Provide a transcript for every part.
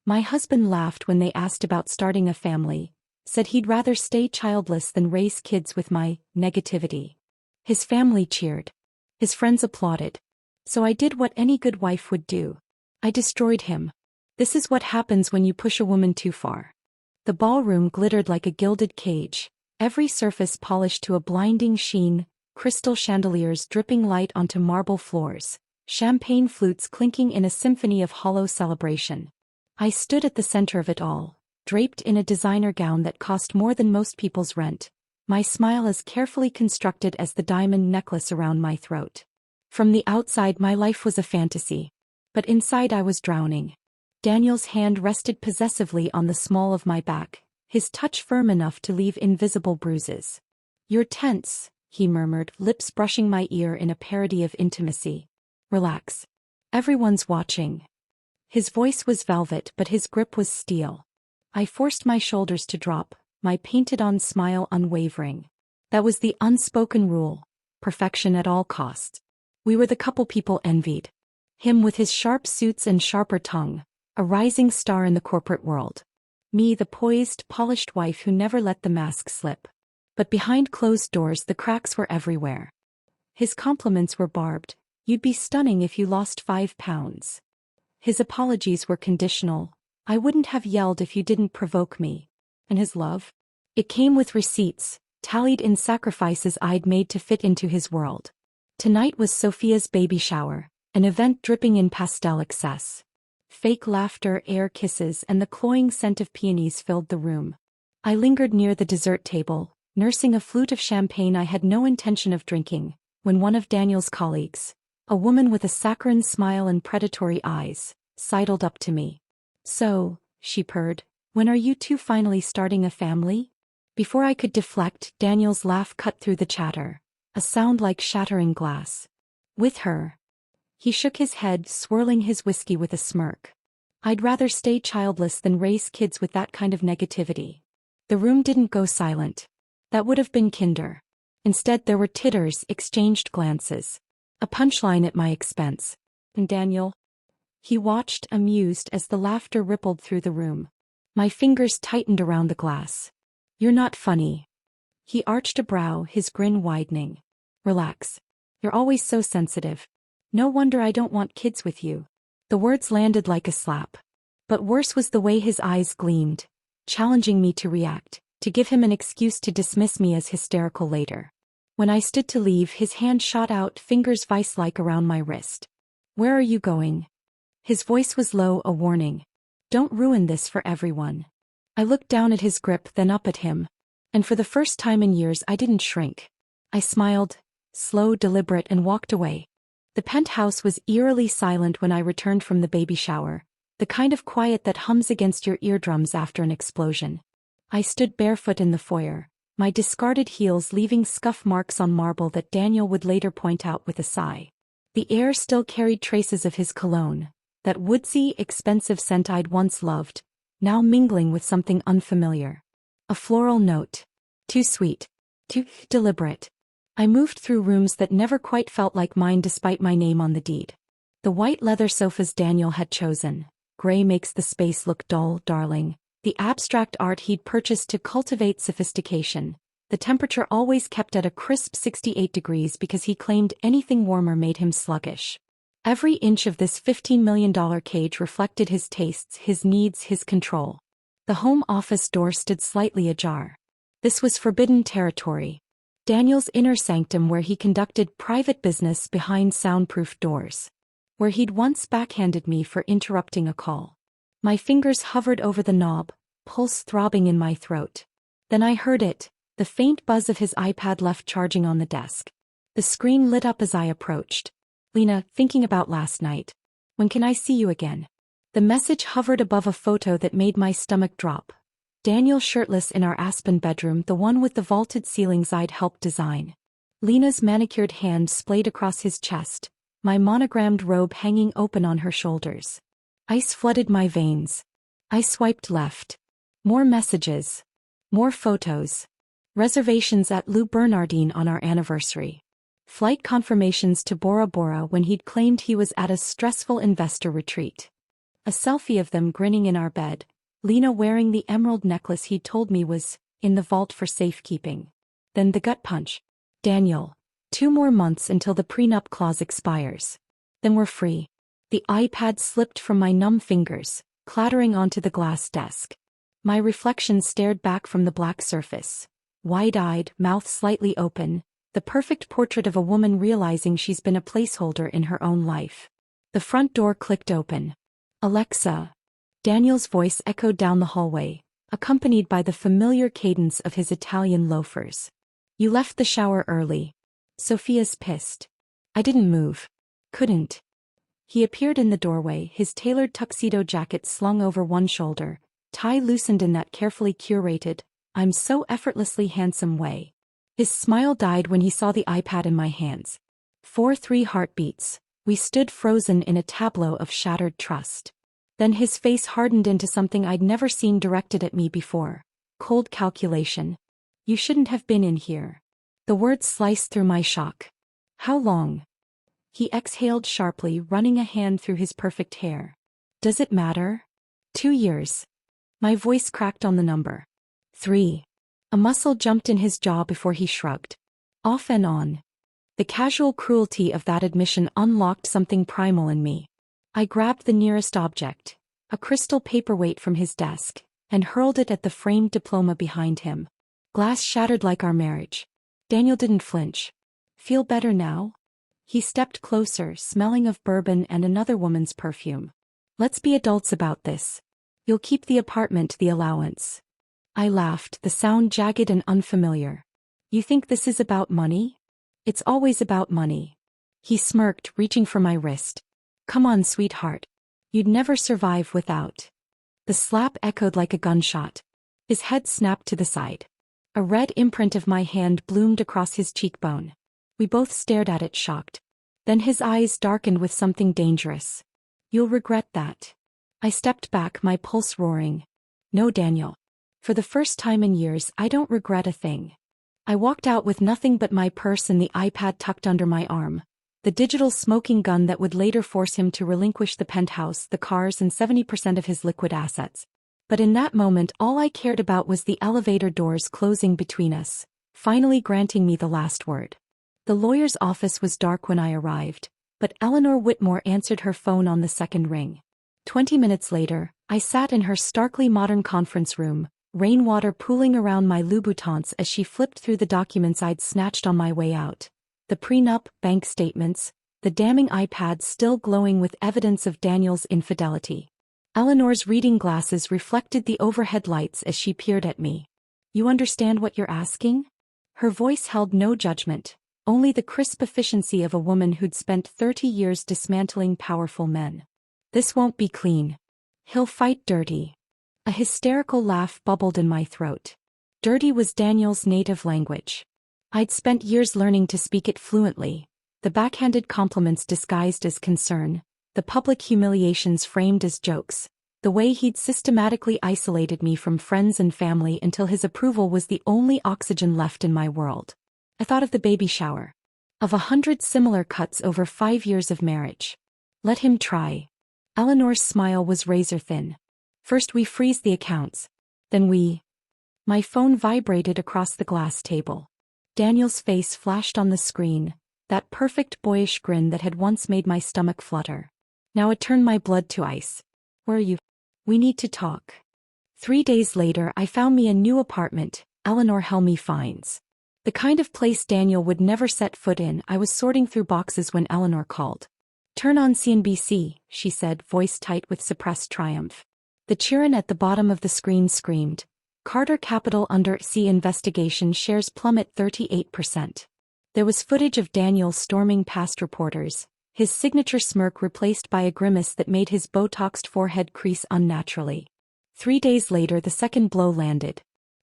My husband laughed when they asked about starting a family, said he'd rather stay childless than raise kids with my negativity. His family cheered. His friends applauded. So I did what any good wife would do. I destroyed him. This is what happens when you push a woman too far. The ballroom glittered like a gilded cage, every surface polished to a blinding sheen, crystal chandeliers dripping light onto marble floors, champagne flutes clinking in a symphony of hollow celebration. I stood at the center of it all, draped in a designer gown that cost more than most people's rent, my smile as carefully constructed as the diamond necklace around my throat. From the outside my life was a fantasy. But inside I was drowning. Daniel's hand rested possessively on the small of my back, his touch firm enough to leave invisible bruises. "You're tense," he murmured, lips brushing my ear in a parody of intimacy. "Relax. Everyone's watching." His voice was velvet but his grip was steel. I forced my shoulders to drop, my painted-on smile unwavering. That was the unspoken rule: perfection at all costs. We were the couple people envied. Him with his sharp suits and sharper tongue, a rising star in the corporate world. Me, the poised, polished wife who never let the mask slip. But behind closed doors the cracks were everywhere. His compliments were barbed. "You'd be stunning if you lost 5 pounds. His apologies were conditional. "I wouldn't have yelled if you didn't provoke me." And his love? It came with receipts, tallied in sacrifices I'd made to fit into his world. Tonight was Sophia's baby shower, an event dripping in pastel excess. Fake laughter, air kisses, and the cloying scent of peonies filled the room. I lingered near the dessert table, nursing a flute of champagne I had no intention of drinking, when one of Daniel's colleagues, a woman with a saccharine smile and predatory eyes, sidled up to me. "So," she purred, "when are you two finally starting a family?" Before I could deflect, Daniel's laugh cut through the chatter, a sound like shattering glass. "With her." He shook his head, swirling his whiskey with a smirk. "I'd rather stay childless than raise kids with that kind of negativity." The room didn't go silent. That would have been kinder. Instead there were titters, exchanged glances. A punchline at my expense. "And Daniel?" He watched, amused, as the laughter rippled through the room. My fingers tightened around the glass. "You're not funny." He arched a brow, his grin widening. "Relax. You're always so sensitive. No wonder I don't want kids with you." The words landed like a slap. But worse was the way his eyes gleamed, challenging me to react, to give him an excuse to dismiss me as hysterical later. When I stood to leave, his hand shot out, fingers vice-like around my wrist. "Where are you going?" His voice was low, a warning. "Don't ruin this for everyone." I looked down at his grip, then up at him. And for the first time in years I didn't shrink. I smiled, slow, deliberate, and walked away. The penthouse was eerily silent when I returned from the baby shower, the kind of quiet that hums against your eardrums after an explosion. I stood barefoot in the foyer, my discarded heels leaving scuff marks on marble that Daniel would later point out with a sigh. The air still carried traces of his cologne, that woodsy, expensive scent I'd once loved, now mingling with something unfamiliar. A floral note. Too sweet. Too deliberate. I moved through rooms that never quite felt like mine despite my name on the deed. The white leather sofas Daniel had chosen. Gray makes the space look dull, darling. The abstract art he'd purchased to cultivate sophistication. The temperature always kept at a crisp 68 degrees because he claimed anything warmer made him sluggish. Every inch of this $15 million cage reflected his tastes, his needs, his control. The home office door stood slightly ajar. This was forbidden territory. Daniel's inner sanctum where he conducted private business behind soundproof doors. Where he'd once backhanded me for interrupting a call. My fingers hovered over the knob, pulse throbbing in my throat. Then I heard it, the faint buzz of his iPad left charging on the desk. The screen lit up as I approached. "Lena, thinking about last night. When can I see you again?" The message hovered above a photo that made my stomach drop. Daniel shirtless in our Aspen bedroom, the one with the vaulted ceilings I'd helped design. Lena's manicured hand splayed across his chest, my monogrammed robe hanging open on her shoulders. Ice flooded my veins. I swiped left. More messages. More photos. Reservations at Lou Bernardine on our anniversary. Flight confirmations to Bora Bora when he'd claimed he was at a stressful investor retreat. A selfie of them grinning in our bed, Lena wearing the emerald necklace he'd told me was in the vault for safekeeping. Then the gut punch. Daniel. 2 more months until the prenup clause expires. Then we're free. The iPad slipped from my numb fingers, clattering onto the glass desk. My reflection stared back from the black surface. Wide-eyed, mouth slightly open, the perfect portrait of a woman realizing she's been a placeholder in her own life. The front door clicked open. Alexa. Daniel's voice echoed down the hallway, accompanied by the familiar cadence of his Italian loafers. You left the shower early. Sophia's pissed. I didn't move. Couldn't. He appeared in the doorway, his tailored tuxedo jacket slung over one shoulder, tie loosened in that carefully curated, I'm so effortlessly handsome way. His smile died when he saw the iPad in my hands. 4-3 heartbeats. We stood frozen in a tableau of shattered trust. Then his face hardened into something I'd never seen directed at me before. Cold calculation. You shouldn't have been in here. The words sliced through my shock. How long? He exhaled sharply, running a hand through his perfect hair. Does it matter? 2 years. My voice cracked on the number. 3. A muscle jumped in his jaw before he shrugged. Off and on. The casual cruelty of that admission unlocked something primal in me. I grabbed the nearest object, a crystal paperweight from his desk, and hurled it at the framed diploma behind him. Glass shattered like our marriage. Daniel didn't flinch. Feel better now? He stepped closer, smelling of bourbon and another woman's perfume. Let's be adults about this. You'll keep the apartment, the allowance. I laughed, the sound jagged and unfamiliar. You think this is about money? It's always about money. He smirked, reaching for my wrist. Come on, sweetheart. You'd never survive without. The slap echoed like a gunshot. His head snapped to the side. A red imprint of my hand bloomed across his cheekbone. We both stared at it, shocked. Then his eyes darkened with something dangerous. You'll regret that. I stepped back, my pulse roaring. No, Daniel. For the first time in years, I don't regret a thing. I walked out with nothing but my purse and the iPad tucked under my arm. The digital smoking gun that would later force him to relinquish the penthouse, the cars, and 70% of his liquid assets. But in that moment, all I cared about was the elevator doors closing between us, finally granting me the last word. The lawyer's office was dark when I arrived, but Eleanor Whitmore answered her phone on the second ring. 20 minutes later, I sat in her starkly modern conference room, rainwater pooling around my Louboutins as she flipped through the documents I'd snatched on my way out. The prenup, bank statements, the damning iPad still glowing with evidence of Daniel's infidelity. Eleanor's reading glasses reflected the overhead lights as she peered at me. You understand what you're asking? Her voice held no judgment, only the crisp efficiency of a woman who'd spent 30 years dismantling powerful men. This won't be clean. He'll fight dirty. A hysterical laugh bubbled in my throat. Dirty was Daniel's native language. I'd spent years learning to speak it fluently, the backhanded compliments disguised as concern, the public humiliations framed as jokes, the way he'd systematically isolated me from friends and family until his approval was the only oxygen left in my world. I thought of the baby shower. Of 100 similar cuts over 5 years of marriage. Let him try. Eleanor's smile was razor thin. First we freeze the accounts. Then we... My phone vibrated across the glass table. Daniel's face flashed on the screen, that perfect boyish grin that had once made my stomach flutter. Now it turned my blood to ice. Where are you? We need to talk. 3 days later I found me a new apartment, Eleanor Helmy Finds. The kind of place Daniel would never set foot in. I was sorting through boxes when Eleanor called. Turn on CNBC, she said, voice tight with suppressed triumph. The Chiron at the bottom of the screen screamed. Carter Capital under C investigation, shares plummet 38%. There was footage of Daniel storming past reporters, his signature smirk replaced by a grimace that made his Botoxed forehead crease unnaturally. 3 days later the second blow landed.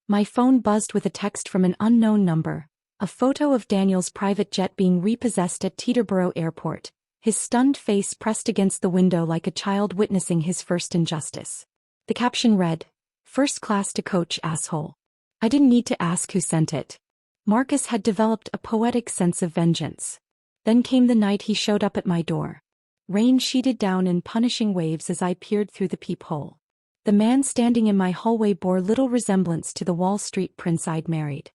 My phone buzzed with a text from an unknown number, a photo of Daniel's private jet being repossessed at Teterboro Airport, his stunned face pressed against the window like a child witnessing his first injustice. The caption read, "First class to coach, asshole." I didn't need to ask who sent it. Marcus had developed a poetic sense of vengeance. Then came the night he showed up at my door. Rain sheeted down in punishing waves as I peered through the peephole. The man standing in my hallway bore little resemblance to the Wall Street prince I'd married.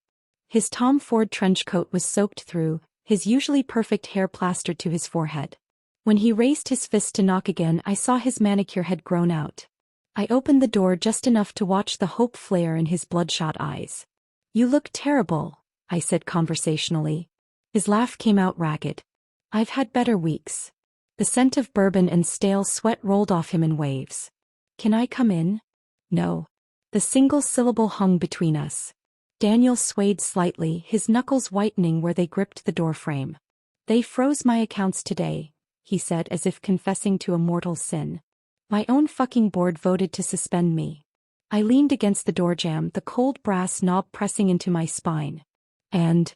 His Tom Ford trench coat was soaked through, his usually perfect hair plastered to his forehead. When he raised his fist to knock again, I saw his manicure had grown out. I opened the door just enough to watch the hope flare in his bloodshot eyes. "You look terrible," I said conversationally. His laugh came out ragged. "I've had better weeks." The scent of bourbon and stale sweat rolled off him in waves. "Can I come in?" "No." The single syllable hung between us. Daniel swayed slightly, his knuckles whitening where they gripped the doorframe. "They froze my accounts today," he said as if confessing to a mortal sin. "My own fucking board voted to suspend me." I leaned against the doorjamb, the cold brass knob pressing into my spine. And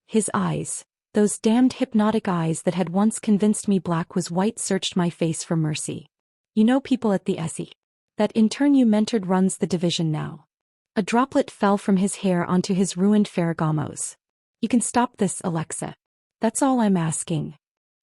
his eyes, those damned hypnotic eyes that had once convinced me black was white, searched my face for mercy. "You know people at the SE. That intern you mentored runs the division now." A droplet fell from his hair onto his ruined Ferragamos. "You can stop this, Alexa. That's all I'm asking."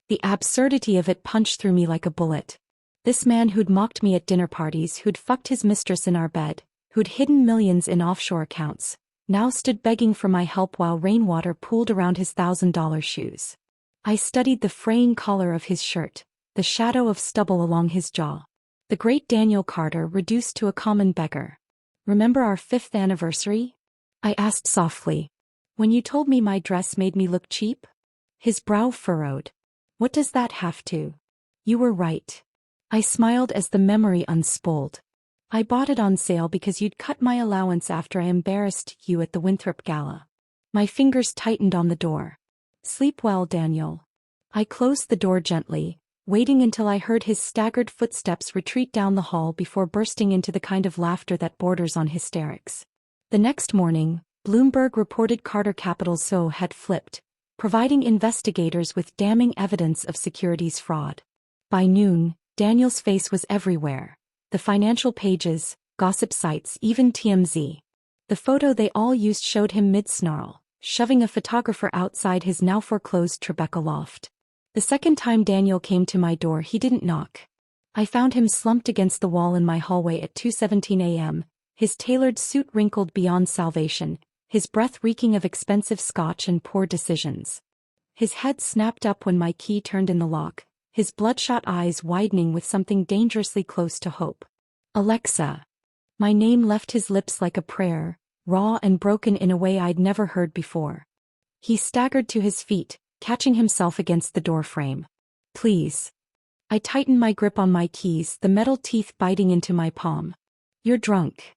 The absurdity of it punched through me like a bullet. This man who'd mocked me at dinner parties, who'd fucked his mistress in our bed, who'd hidden millions in offshore accounts, now stood begging for my help while rainwater pooled around his $1,000 shoes. I studied the fraying collar of his shirt, the shadow of stubble along his jaw. The great Daniel Carter reduced to a common beggar. "Remember our 5th anniversary?" I asked softly. "When you told me my dress made me look cheap?" His brow furrowed. "What does that have to?" "You were right." I smiled as the memory unspooled. "I bought it on sale because you'd cut my allowance after I embarrassed you at the Winthrop Gala." My fingers tightened on the door. "Sleep well, Daniel." I closed the door gently, waiting until I heard his staggered footsteps retreat down the hall before bursting into the kind of laughter that borders on hysterics. The next morning, Bloomberg reported Carter Capital's SO had flipped, providing investigators with damning evidence of securities fraud. By noon, Daniel's face was everywhere. The financial pages, gossip sites, even TMZ. The photo they all used showed him mid-snarl, shoving a photographer outside his now foreclosed Tribeca loft. The second time Daniel came to my door, he didn't knock. I found him slumped against the wall in my hallway at 2:17 a.m., his tailored suit wrinkled beyond salvation, his breath reeking of expensive scotch and poor decisions. His head snapped up when my key turned in the lock, his bloodshot eyes widening with something dangerously close to hope. "Alexa." My name left his lips like a prayer, raw and broken in a way I'd never heard before. He staggered to his feet, catching himself against the doorframe. "Please." I tightened my grip on my keys, the metal teeth biting into my palm. "You're drunk."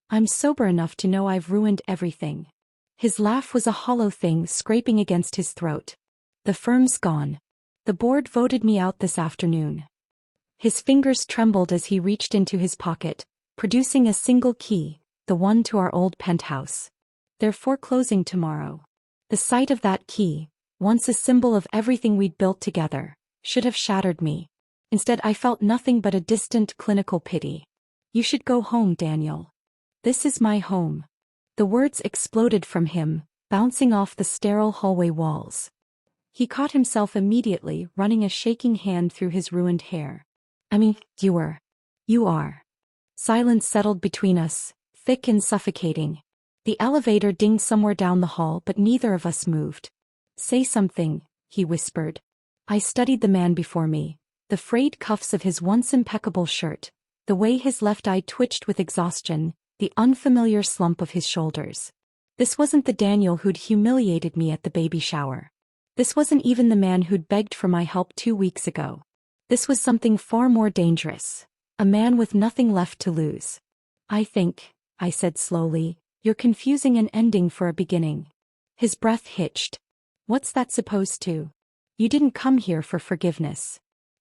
"I'm sober enough to know I've ruined everything." His laugh was a hollow thing scraping against his throat. "The firm's gone. The board voted me out this afternoon." His fingers trembled as he reached into his pocket, producing a single key, the one to our old penthouse. "They're foreclosing tomorrow." The sight of that key, once a symbol of everything we'd built together, should have shattered me. Instead, I felt nothing but a distant clinical pity. "You should go home, Daniel." "This is my home." The words exploded from him, bouncing off the sterile hallway walls. He caught himself immediately, running a shaking hand through his ruined hair. "I mean, you are." Silence settled between us, thick and suffocating. The elevator dinged somewhere down the hall, but neither of us moved. "Say something," he whispered. I studied the man before me, the frayed cuffs of his once impeccable shirt, the way his left eye twitched with exhaustion, the unfamiliar slump of his shoulders. This wasn't the Daniel who'd humiliated me at the baby shower. This wasn't even the man who'd begged for my help 2 weeks ago. This was something far more dangerous. A man with nothing left to lose. I said slowly, "you're confusing an ending for a beginning." His breath hitched. "What's that supposed to? You didn't come here for forgiveness."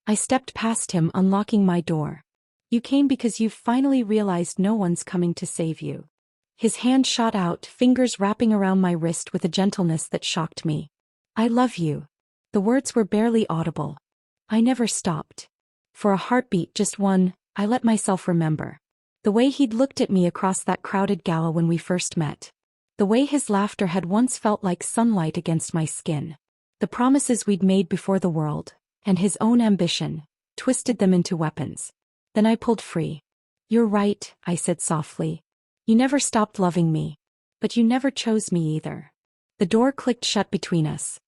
I stepped past him, unlocking my door. "You came because you've finally realized no one's coming to save you." His hand shot out, fingers wrapping around my wrist with a gentleness that shocked me. "I love you." The words were barely audible. I never stopped. For a heartbeat, just one, I let myself remember. The way he'd looked at me across that crowded gala when we first met. The way his laughter had once felt like sunlight against my skin. The promises we'd made before the world, and his own ambition, twisted them into weapons. Then I pulled free. "You're right," I said softly. "You never stopped loving me. But you never chose me either." The door clicked shut between us.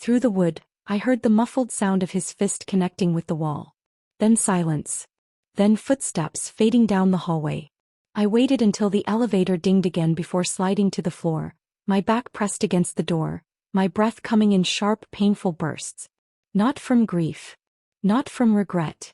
Through the wood, I heard the muffled sound of his fist connecting with the wall. Then silence. Then footsteps fading down the hallway. I waited until the elevator dinged again before sliding to the floor, my back pressed against the door, my breath coming in sharp, painful bursts. Not from grief. Not from regret.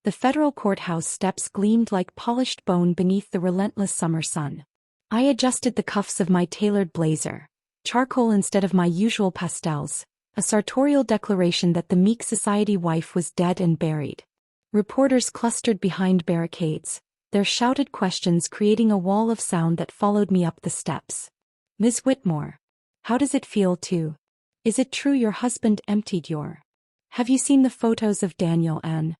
The federal courthouse steps gleamed like polished bone beneath the relentless summer sun. I adjusted the cuffs of my tailored blazer. Charcoal instead of my usual pastels, a sartorial declaration that the meek society wife was dead and buried. Reporters clustered behind barricades, their shouted questions creating a wall of sound that followed me up the steps. "Ms. Whitmore, how does it feel to? Is it true your husband emptied your? Have you seen the photos of Daniel and?"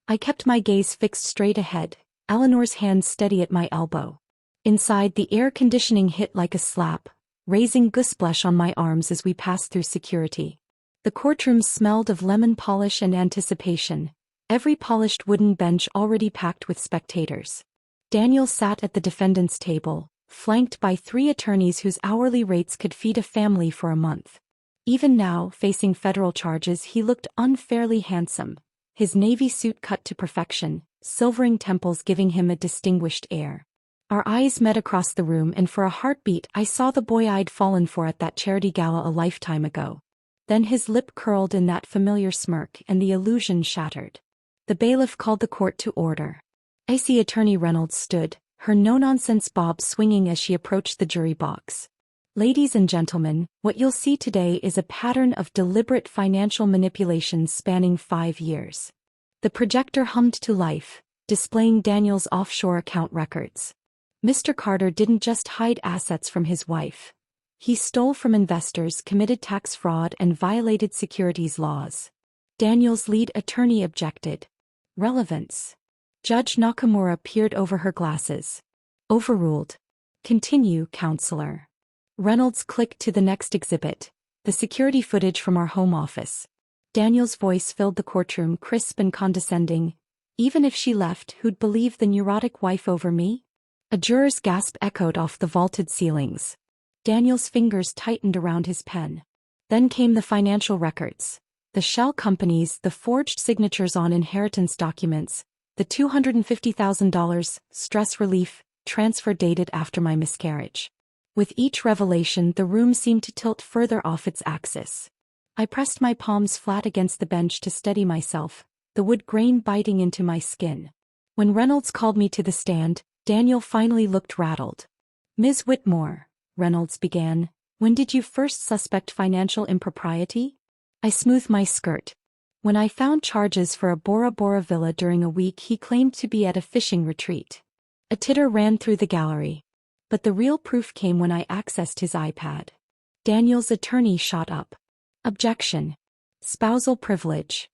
I kept my gaze fixed straight ahead, Eleanor's hand steady at my elbow. Inside, the air conditioning hit like a slap, raising gooseblush on my arms as we passed through security. The courtroom smelled of lemon polish and anticipation, every polished wooden bench already packed with spectators. Daniel sat at the defendant's table, flanked by 3 attorneys whose hourly rates could feed a family for a month. Even now, facing federal charges, he looked unfairly handsome, his navy suit cut to perfection, silvering temples giving him a distinguished air. Our eyes met across the room, and for a heartbeat I saw the boy I'd fallen for at that charity gala a lifetime ago. Then his lip curled in that familiar smirk and the illusion shattered. The bailiff called the court to order. Icy Attorney Reynolds stood, her no-nonsense bob swinging as she approached the jury box. "Ladies and gentlemen, what you'll see today is a pattern of deliberate financial manipulations spanning 5 years." The projector hummed to life, displaying Daniel's offshore account records. Mr. Carter didn't just hide assets from his wife. He stole from investors, committed tax fraud, and violated securities laws. Daniel's lead attorney objected. "Relevance." Judge Nakamura peered over her glasses. "Overruled. Continue, counselor." Reynolds clicked to the next exhibit, the security footage from our home office. Daniel's voice filled the courtroom, crisp and condescending. "Even if she left, who'd believe the neurotic wife over me?" A juror's gasp echoed off the vaulted ceilings. Daniel's fingers tightened around his pen. Then came the financial records. The shell companies, the forged signatures on inheritance documents, the $250,000 stress relief transfer dated after my miscarriage. With each revelation, the room seemed to tilt further off its axis. I pressed my palms flat against the bench to steady myself, the wood grain biting into my skin. When Reynolds called me to the stand, Daniel finally looked rattled. "Ms. Whitmore," Reynolds began, "when did you first suspect financial impropriety?" I smoothed my skirt. "When I found charges for a Bora Bora villa during a week he claimed to be at a fishing retreat." A titter ran through the gallery. But the real proof came when I accessed his iPad. Daniel's attorney shot up. "Objection. Spousal privilege."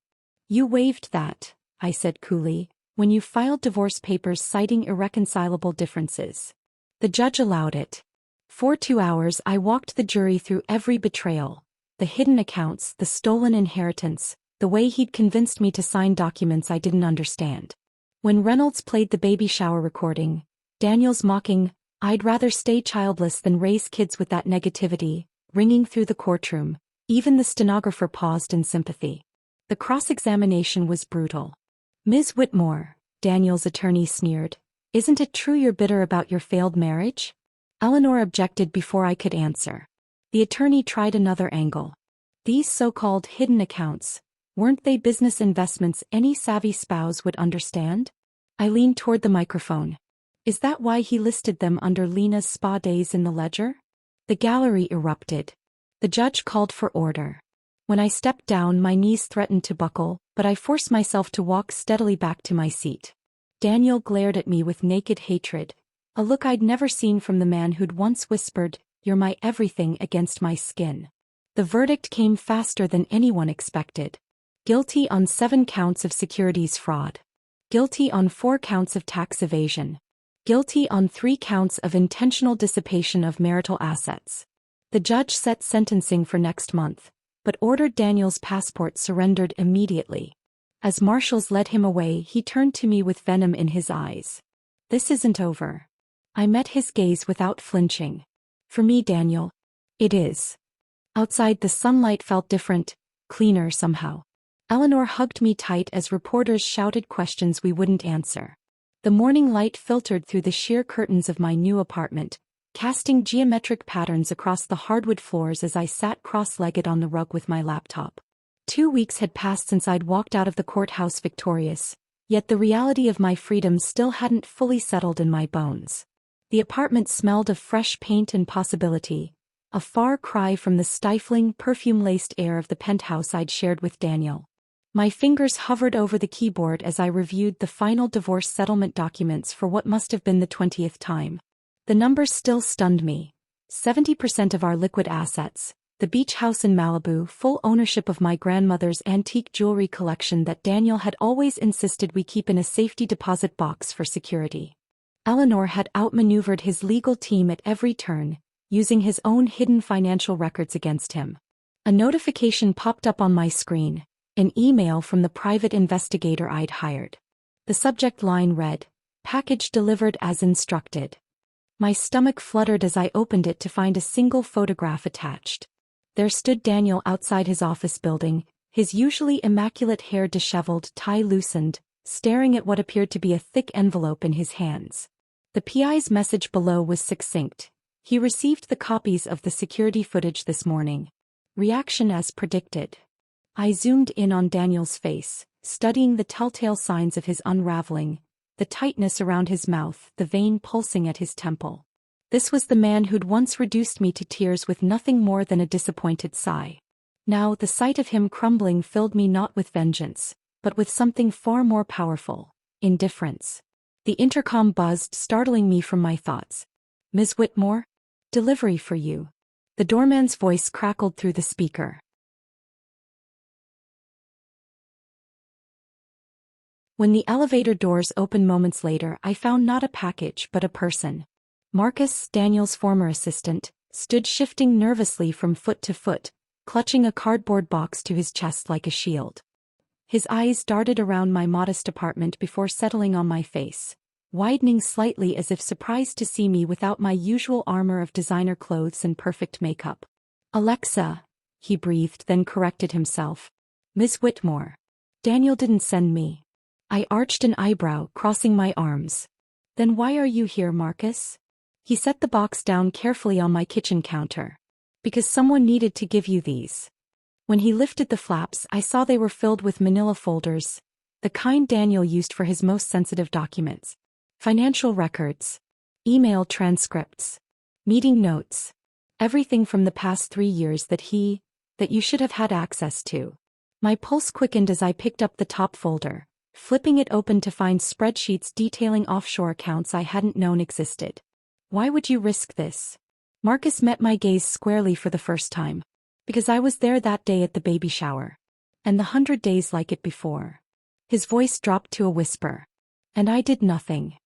"You waived that," I said coolly, "when you filed divorce papers citing irreconcilable differences." The judge allowed it. For 2 hours I walked the jury through every betrayal, the hidden accounts, the stolen inheritance, the way he'd convinced me to sign documents I didn't understand. When Reynolds played the baby shower recording, Daniel's mocking, "I'd rather stay childless than raise kids with that negativity," ringing through the courtroom, even the stenographer paused in sympathy. The cross-examination was brutal. "Ms. Whitmore," Daniel's attorney sneered, "isn't it true you're bitter about your failed marriage?" Eleanor objected before I could answer. The attorney tried another angle. "These so-called hidden accounts, weren't they business investments any savvy spouse would understand?" I leaned toward the microphone. "Is that why he listed them under Lena's spa days in the ledger?" The gallery erupted. The judge called for order. When I stepped down, my knees threatened to buckle, but I forced myself to walk steadily back to my seat. Daniel glared at me with naked hatred, a look I'd never seen from the man who'd once whispered, "You're my everything," against my skin. The verdict came faster than anyone expected. Guilty on 7 counts of securities fraud. Guilty on 4 counts of tax evasion. Guilty on 3 counts of intentional dissipation of marital assets. The judge set sentencing for next month, but ordered Daniel's passport surrendered immediately. As marshals led him away, he turned to me with venom in his eyes. This isn't over. I met his gaze without flinching. For me, Daniel, it is. Outside, the sunlight felt different, cleaner somehow. Eleanor hugged me tight as reporters shouted questions we wouldn't answer. The morning light filtered through the sheer curtains of my new apartment, casting geometric patterns across the hardwood floors as I sat cross-legged on the rug with my laptop. 2 weeks had passed since I'd walked out of the courthouse victorious, yet the reality of my freedom still hadn't fully settled in my bones. The apartment smelled of fresh paint and possibility, a far cry from the stifling, perfume-laced air of the penthouse I'd shared with Daniel. My fingers hovered over the keyboard as I reviewed the final divorce settlement documents for what must have been the 20th time. The numbers still stunned me. 70% of our liquid assets, the beach house in Malibu, full ownership of my grandmother's antique jewelry collection that Daniel had always insisted we keep in a safety deposit box for security. Eleanor had outmaneuvered his legal team at every turn, using his own hidden financial records against him. A notification popped up on my screen, an email from the private investigator I'd hired. The subject line read, "Package delivered as instructed." My stomach fluttered as I opened it to find a single photograph attached. There stood Daniel outside his office building, his usually immaculate hair disheveled, tie loosened, staring at what appeared to be a thick envelope in his hands. The PI's message below was succinct. He received the copies of the security footage this morning. Reaction as predicted. I zoomed in on Daniel's face, studying the telltale signs of his unraveling, the tightness around his mouth, the vein pulsing at his temple. This was the man who'd once reduced me to tears with nothing more than a disappointed sigh. Now, the sight of him crumbling filled me not with vengeance, but with something far more powerful: indifference. The intercom buzzed, startling me from my thoughts. "Ms. Whitmore? Delivery for you." The doorman's voice crackled through the speaker. When the elevator doors opened moments later, I found not a package but a person. Marcus, Daniel's former assistant, stood shifting nervously from foot to foot, clutching a cardboard box to his chest like a shield. His eyes darted around my modest apartment before settling on my face, widening slightly as if surprised to see me without my usual armor of designer clothes and perfect makeup. "Alexa," he breathed, then corrected himself. "Miss Whitmore. Daniel didn't send me." I arched an eyebrow, crossing my arms. "Then why are you here, Marcus?" He set the box down carefully on my kitchen counter. "Because someone needed to give you these." When he lifted the flaps, I saw they were filled with manila folders, the kind Daniel used for his most sensitive documents. Financial records, email transcripts, meeting notes, everything from the past 3 years that you should have had access to. My pulse quickened as I picked up the top folder, flipping it open to find spreadsheets detailing offshore accounts I hadn't known existed. "Why would you risk this?" Marcus met my gaze squarely for the first time. "Because I was there that day at the baby shower. And the 100 days like it before." His voice dropped to a whisper. "And I did nothing."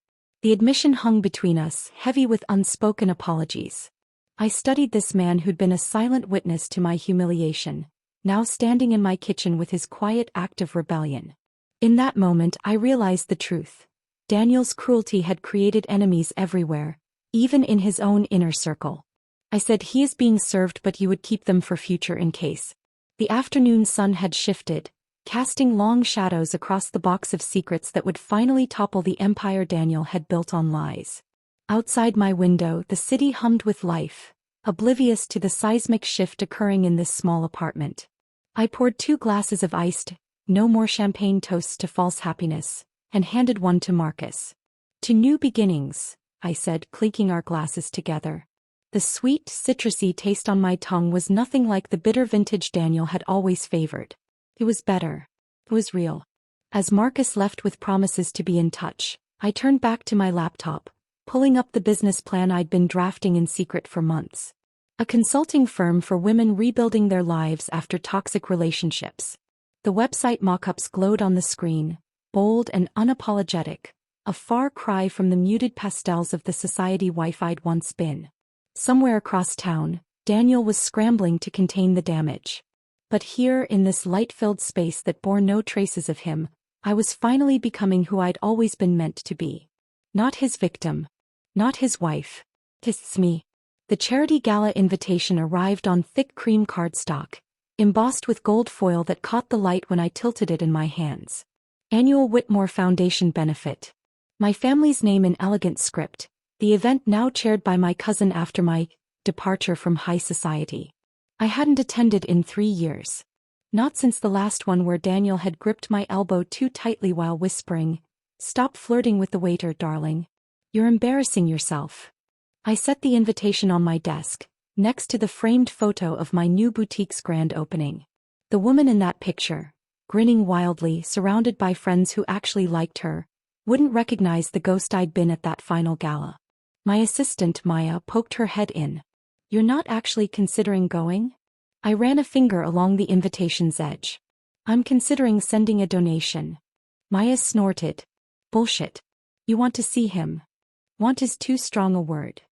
The admission hung between us, heavy with unspoken apologies. I studied this man who'd been a silent witness to my humiliation, now standing in my kitchen with his quiet act of rebellion. In that moment, I realized the truth. Daniel's cruelty had created enemies everywhere, even in his own inner circle. I said, "He is being served, but you would keep them for future in case." The afternoon sun had shifted, casting long shadows across the box of secrets that would finally topple the empire Daniel had built on lies. Outside my window, the city hummed with life, oblivious to the seismic shift occurring in this small apartment. I poured 2 glasses of iced, no more champagne toasts to false happiness, and handed one to Marcus. "To new beginnings," I said, clinking our glasses together. The sweet, citrusy taste on my tongue was nothing like the bitter vintage Daniel had always favored. It was better. It was real. As Marcus left with promises to be in touch, I turned back to my laptop, pulling up the business plan I'd been drafting in secret for months. A consulting firm for women rebuilding their lives after toxic relationships. The website mock-ups glowed on the screen, bold and unapologetic, a far cry from the muted pastels of the society wife I'd once been. Somewhere across town, Daniel was scrambling to contain the damage. But here in this light-filled space that bore no traces of him, I was finally becoming who I'd always been meant to be. Not his victim. Not his wife. It's me. The charity gala invitation arrived on thick cream cardstock, embossed with gold foil that caught the light when I tilted it in my hands. Annual Whitmore Foundation benefit. My family's name in elegant script, the event now chaired by my cousin after my departure from high society. I hadn't attended in 3 years. Not since the last one where Daniel had gripped my elbow too tightly while whispering, "Stop flirting with the waiter, darling. You're embarrassing yourself." I set the invitation on my desk, next to the framed photo of my new boutique's grand opening. The woman in that picture, grinning wildly, surrounded by friends who actually liked her, wouldn't recognize the ghost I'd been at that final gala. My assistant, Maya, poked her head in. "You're not actually considering going?" I ran a finger along the invitation's edge. "I'm considering sending a donation." Maya snorted. "Bullshit. You want to see him." "Want is too strong a word."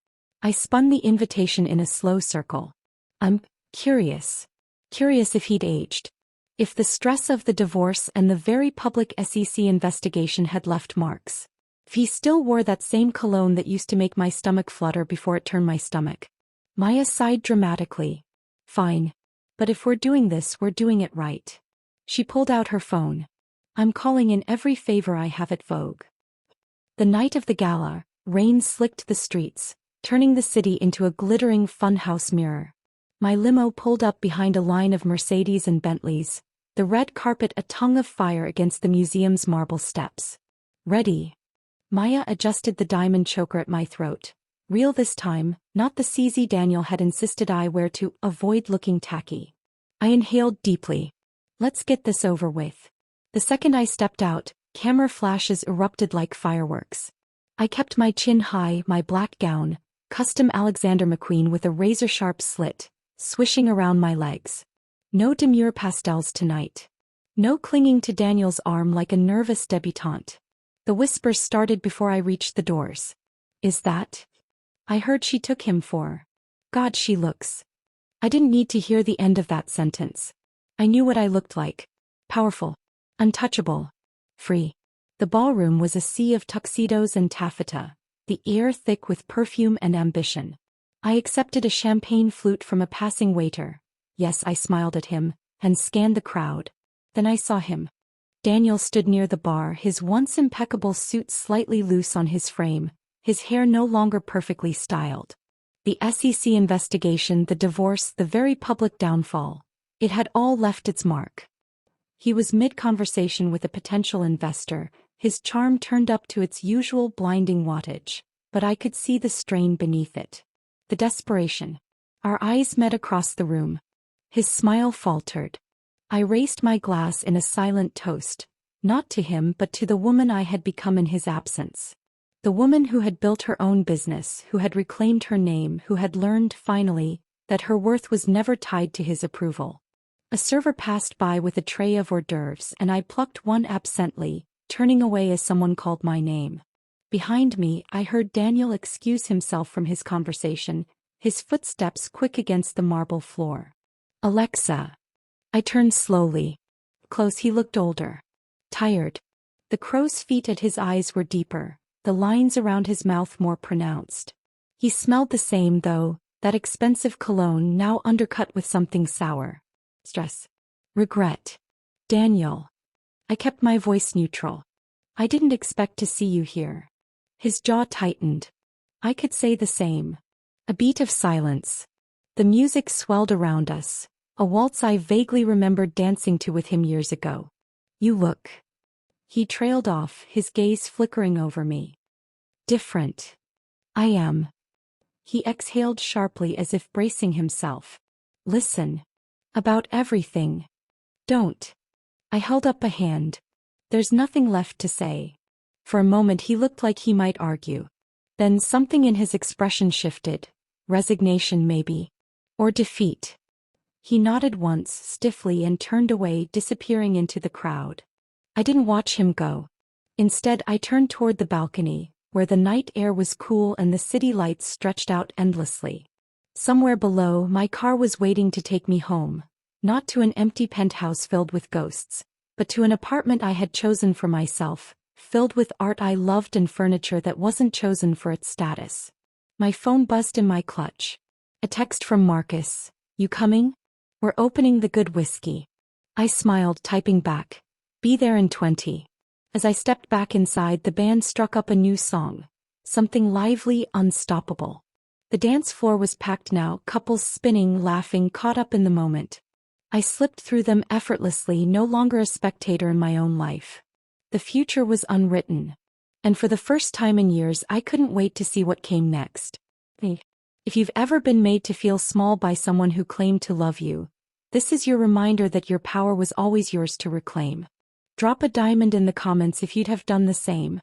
I spun the invitation in a slow circle. "I'm curious. Curious if he'd aged. If the stress of the divorce and the very public SEC investigation had left marks. If he still wore that same cologne that used to make my stomach flutter before it turned my stomach." Maya sighed dramatically. "Fine. But if we're doing this, we're doing it right." She pulled out her phone. "I'm calling in every favor I have at Vogue." The night of the gala, rain slicked the streets, turning the city into a glittering funhouse mirror. My limo pulled up behind a line of Mercedes and Bentleys, the red carpet a tongue of fire against the museum's marble steps. "Ready?" Maya adjusted the diamond choker at my throat. Real this time, not the CZ Daniel had insisted I wear to avoid looking tacky. I inhaled deeply. "Let's get this over with." The second I stepped out, camera flashes erupted like fireworks. I kept my chin high, my black gown, custom Alexander McQueen with a razor-sharp slit, swishing around my legs. No demure pastels tonight. No clinging to Daniel's arm like a nervous debutante. The whispers started before I reached the doors. "Is that?" I heard she took him for. God, she looks. I didn't need to hear the end of that sentence. I knew what I looked like. Powerful. Untouchable. Free. The ballroom was a sea of tuxedos and taffeta, the air thick with perfume and ambition. I accepted a champagne flute from a passing waiter. Yes, I smiled at him, and scanned the crowd. Then I saw him. Daniel stood near the bar, his once impeccable suit slightly loose on his frame, his hair no longer perfectly styled. The SEC investigation, the divorce, the very public downfall. It had all left its mark. He was mid-conversation with a potential investor, his charm turned up to its usual blinding wattage, but I could see the strain beneath it. The desperation. Our eyes met across the room. His smile faltered. I raised my glass in a silent toast, not to him but to the woman I had become in his absence. The woman who had built her own business, who had reclaimed her name, who had learned, finally, that her worth was never tied to his approval. A server passed by with a tray of hors d'oeuvres and I plucked one absently, turning away as someone called my name. Behind me, I heard Daniel excuse himself from his conversation, his footsteps quick against the marble floor. "Alexa." I turned slowly. Close, he looked older. Tired. The crow's feet at his eyes were deeper, the lines around his mouth more pronounced. He smelled the same though, that expensive cologne now undercut with something sour. Stress. Regret. "Daniel." I kept my voice neutral. "I didn't expect to see you here." His jaw tightened. I could say the same. A beat of silence. The music swelled around us, a waltz I vaguely remembered dancing to with him years ago. "You look." He trailed off, his gaze flickering over me. "Different." "I am." He exhaled sharply as if bracing himself. "Listen. About everything. Don't." I held up a hand. "There's nothing left to say." For a moment he looked like he might argue. Then something in his expression shifted. Resignation maybe. Or defeat. He nodded once, stiffly, and turned away, disappearing into the crowd. I didn't watch him go. Instead, I turned toward the balcony, where the night air was cool and the city lights stretched out endlessly. Somewhere below, my car was waiting to take me home. Not to an empty penthouse filled with ghosts, but to an apartment I had chosen for myself, filled with art I loved and furniture that wasn't chosen for its status. My phone buzzed in my clutch. A text from Marcus. You coming? We're opening the good whiskey. I smiled, typing back. Be there in 20. As I stepped back inside, the band struck up a new song. Something lively, unstoppable. The dance floor was packed now, couples spinning, laughing, caught up in the moment. I slipped through them effortlessly, no longer a spectator in my own life. The future was unwritten. And for the first time in years, I couldn't wait to see what came next. If you've ever been made to feel small by someone who claimed to love you, this is your reminder that your power was always yours to reclaim. Drop a diamond in the comments if you'd have done the same.